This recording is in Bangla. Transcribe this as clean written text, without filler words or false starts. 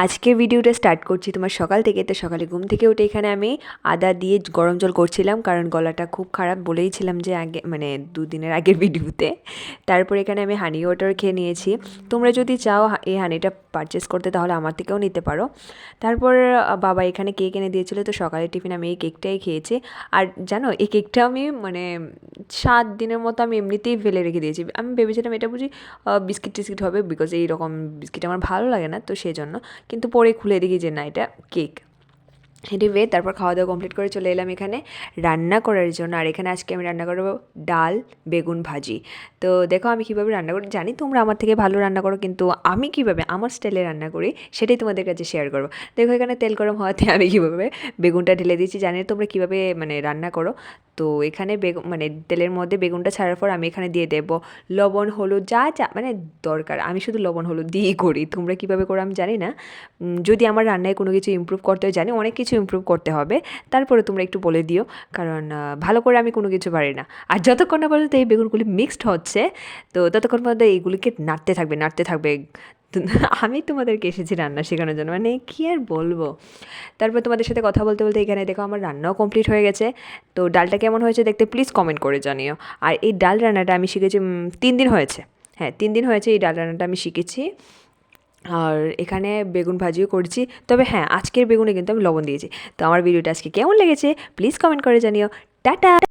আজকের ভিডিওটা স্টার্ট করছি তোমার সকাল থেকে। তো সকালে ঘুম থেকে উঠে এখানে আমি আদা দিয়ে গরম জল করছিলাম, কারণ গলাটা খুব খারাপ, বলেইছিলাম যে আগে মানে দুদিনের আগের ভিডিওতে। তারপর এখানে আমি হানি ওয়াটার খেয়ে নিয়েছি। তোমরা যদি চাও এই হানিটা পারচেস করতে তাহলে আমার থেকেও নিতে পারো। তারপর বাবা এখানে কেক এনে দিয়েছিলো, তো সকালের টিফিন আমি এই কেকটাই খেয়েছি। আর জানো এই কেকটা আমি মানে 7 দিনের মতো আমি এমনিতেই ফেলে রেখে দিয়েছি। আমি ভেবেছিলাম এটা বুঝি বিস্কিট টিস্কিট হবে, বিকজ এইরকম বিস্কিট আমার ভালো লাগে না, তো সেই জন্য। কিন্তু পরে খুলে দেখি যে না, এটা কেক। এনিওয়ে তারপর খাওয়া দাওয়া কমপ্লিট করে চলে এলাম এখানে রান্না করার জন্য। আর এখানে আজকে আমি রান্না করবো ডাল বেগুন ভাজি। তো দেখো আমি কীভাবে রান্না করি, জানি তোমরা আমার থেকে ভালো রান্না করো, কিন্তু আমি কীভাবে আমার স্টাইলে রান্না করি সেটাই তোমাদের কাছে শেয়ার করবো। দেখো এখানে তেল গরম হওয়াতে আমি কীভাবে বেগুনটা ঢেলে দিয়েছি। জানি তোমরা কীভাবে মানে রান্না করো। তো এখানে বেগুন মানে তেলের মধ্যে বেগুনটা ছাড়ার পর আমি এখানে দিয়ে দেবো লবণ হলুদ, যা যা মানে দরকার। আমি শুধু লবণ হলুদ দিয়েই করি, তোমরা কীভাবে করো আমি জানি না। যদি আমার রান্নায় কোনো কিছু ইমপ্রুভ করতে হয়, জানি অনেক কিছু ইমপ্রুভ করতে হবে, তারপরে তোমরা একটু বলে দিও, কারণ ভালো করে আমি কোনো কিছু পারি না। আর যতক্ষণ না পর্যন্ত এই বেগুনগুলি মিক্সড হচ্ছে, তো ততক্ষণ পর্যন্ত এইগুলিকে নাড়তে থাকবে। আমি তোমাদেরকে এসেছি রান্না শেখানোর জন্য, মানে কী আর বলবো। তারপর তোমাদের সাথে কথা বলতে বলতে এখানে দেখো আমার রান্নাও কমপ্লিট হয়ে গেছে। তো ডালটা কেমন হয়েছে দেখতে প্লিজ কমেন্ট করে জানিও। আর এই ডাল রান্নাটা আমি শিখেছি 3 দিন হয়েছে। হ্যাঁ 3 দিন হয়েছে এই ডাল রান্নাটা আমি শিখেছি। আর এখানে বেগুন ভাজিও করছি, তবে হ্যাঁ আজকের বেগুনে কিন্তু আমি লবণ দিয়েছি। তো আমার ভিডিওটা আজকে কেমন লেগেছে প্লিজ কমেন্ট করে জানিও। টাটা।